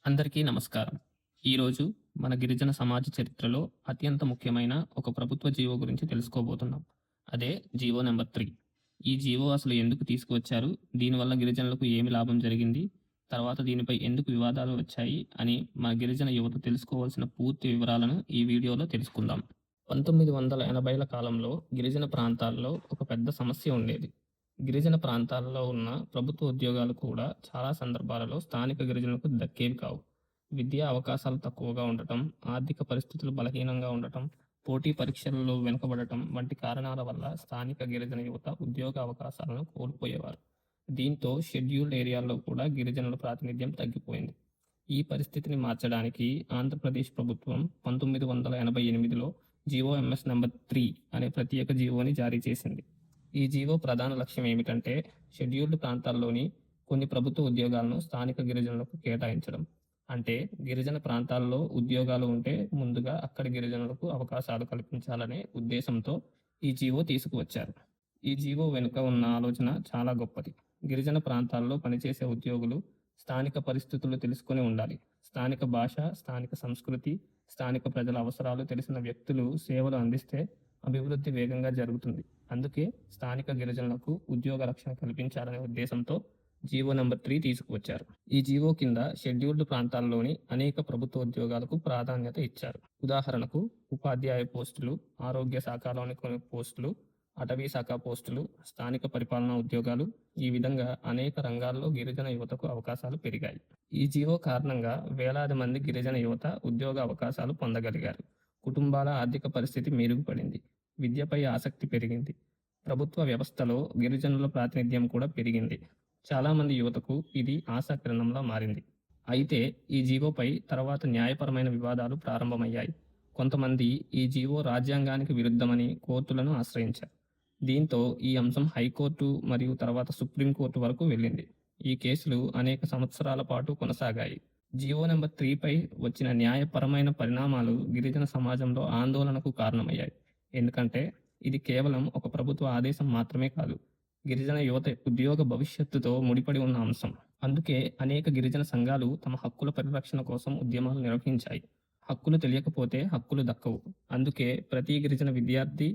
అందరికీ నమస్కారం. ఈరోజు మన గిరిజన సమాజ చరిత్రలో అత్యంత ముఖ్యమైన ఒక ప్రభుత్వ జీవో గురించి తెలుసుకోబోతున్నాం. అదే జీవో నంబర్ 3. ఈ జీవో అసలు ఎందుకు తీసుకువచ్చారు? దీనివల్ల గిరిజనులకు ఏమి లాభం జరిగింది? తర్వాత దీనిపై ఎందుకు వివాదాలు వచ్చాయి? అని మన గిరిజన యువత తెలుసుకోవాల్సిన పూర్తి వివరాలను ఈ వీడియోలో తెలుసుకుందాం. 1980ల కాలంలో గిరిజన ప్రాంతాల్లో ఒక పెద్ద సమస్య ఉండేది. గిరిజన ప్రాంతాల్లో ఉన్న ప్రభుత్వ ఉద్యోగాలు కూడా చాలా సందర్భాలలో స్థానిక గిరిజనులకు దక్కేవి కావు. విద్యా అవకాశాలు తక్కువగా ఉండటం, ఆర్థిక పరిస్థితులు బలహీనంగా ఉండటం, పోటీ పరీక్షలలో వెనుకబడటం వంటి కారణాల వల్ల స్థానిక గిరిజన యువత ఉద్యోగ అవకాశాలను కోల్పోయేవారు. దీంతో షెడ్యూల్డ్ ఏరియాల్లో కూడా గిరిజనుల ప్రాతినిధ్యం తగ్గిపోయింది. ఈ పరిస్థితిని మార్చడానికి ఆంధ్రప్రదేశ్ ప్రభుత్వం 1988లో జీవోఎంఎస్ నంబర్ 3 అనే ప్రత్యేక జీవోని జారీ చేసింది. ఈ జీవో ప్రధాన లక్ష్యం ఏమిటంటే, షెడ్యూల్డ్ ప్రాంతాల్లోని కొన్ని ప్రభుత్వ ఉద్యోగాలను స్థానిక గిరిజనులకు కేటాయించడం. అంటే గిరిజన ప్రాంతాల్లో ఉద్యోగాలు ఉంటే ముందుగా అక్కడి గిరిజనులకు అవకాశాలు కల్పించాలనే ఉద్దేశంతో ఈ జీవో తీసుకువచ్చారు. ఈ జీవో వెనుక ఉన్న ఆలోచన చాలా గొప్పది. గిరిజన ప్రాంతాల్లో పనిచేసే ఉద్యోగులు స్థానిక పరిస్థితులు తెలుసుకొని ఉండాలి. స్థానిక భాష, స్థానిక సంస్కృతి, స్థానిక ప్రజల అవసరాలు తెలిసిన వ్యక్తులు సేవలు అందిస్తే అభివృద్ధి వేగంగా జరుగుతుంది. అందుకే స్థానిక గిరిజనులకు ఉద్యోగ రక్షణ కల్పించాలనే ఉద్దేశంతో జీవో నంబర్ 3 తీసుకువచ్చారు. ఈ జీవో కింద షెడ్యూల్డ్ ప్రాంతాల్లోని అనేక ప్రభుత్వ ఉద్యోగాలకు ప్రాధాన్యత ఇచ్చారు. ఉదాహరణకు ఉపాధ్యాయ పోస్టులు, ఆరోగ్య శాఖలోని కొన్ని పోస్టులు, అటవీ శాఖ పోస్టులు, స్థానిక పరిపాలనా ఉద్యోగాలు, ఈ విధంగా అనేక రంగాల్లో గిరిజన యువతకు అవకాశాలు పెరిగాయి. ఈ జీవో కారణంగా వేలాది మంది గిరిజన యువత ఉద్యోగ అవకాశాలు పొందగలిగారు. కుటుంబాల ఆర్థిక పరిస్థితి మెరుగుపడింది. విద్యపై ఆసక్తి పెరిగింది. ప్రభుత్వ వ్యవస్థలో గిరిజనుల ప్రాతినిధ్యం కూడా పెరిగింది. చాలామంది యువతకు ఇది ఆశాకిరణంలా మారింది. అయితే ఈ జీవోపై తర్వాత న్యాయపరమైన వివాదాలు ప్రారంభమయ్యాయి. కొంతమంది ఈ జీవో రాజ్యాంగానికి విరుద్ధమని కోర్టులను ఆశ్రయించారు. దీంతో ఈ అంశం హైకోర్టు మరియు తర్వాత సుప్రీంకోర్టు వరకు వెళ్ళింది. ఈ కేసులు అనేక సంవత్సరాల పాటు కొనసాగాయి. జీవో నెంబర్ 3పై వచ్చిన న్యాయపరమైన పరిణామాలు గిరిజన సమాజంలో ఆందోళనకు కారణమయ్యాయి. ఎందుకంటే ఇది కేవలం ఒక ప్రభుత్వ ఆదేశం మాత్రమే కాదు, గిరిజన యువత ఉద్యోగ భవిష్యత్తుతో ముడిపడి ఉన్న అంశం. అందుకే అనేక గిరిజన సంఘాలు తమ హక్కుల పరిరక్షణ కోసం ఉద్యమాలు నిర్వహించాయి. హక్కులు తెలియకపోతే హక్కులు దక్కవు. అందుకే ప్రతి గిరిజన విద్యార్థి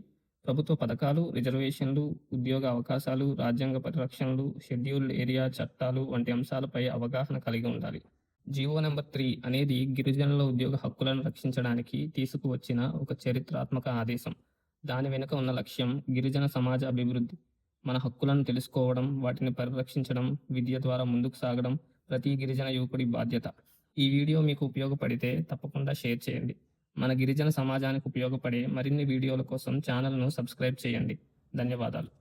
ప్రభుత్వ పథకాలు, రిజర్వేషన్లు, ఉద్యోగ అవకాశాలు, రాజ్యాంగ పరిరక్షణలు, షెడ్యూల్డ్ ఏరియా చట్టాలు వంటి అంశాలపై అవగాహన కలిగి ఉండాలి. జీవో నెంబర్ 3 అనేది గిరిజనుల ఉద్యోగ హక్కులను రక్షించడానికి తీసుకువచ్చిన ఒక చరిత్రాత్మక ఆదేశం. దాని వెనుక ఉన్న లక్ష్యం గిరిజన సమాజ అభివృద్ధి. మన హక్కులను తెలుసుకోవడం, వాటిని పరిరక్షించడం, విద్య ద్వారా ముందుకు సాగడం ప్రతి గిరిజన యువకుడి బాధ్యత. ఈ వీడియో మీకు ఉపయోగపడితే తప్పకుండా షేర్ చేయండి. మన గిరిజన సమాజానికి ఉపయోగపడే మరిన్ని వీడియోల కోసం ఛానల్ను సబ్స్క్రైబ్ చేయండి. ధన్యవాదాలు.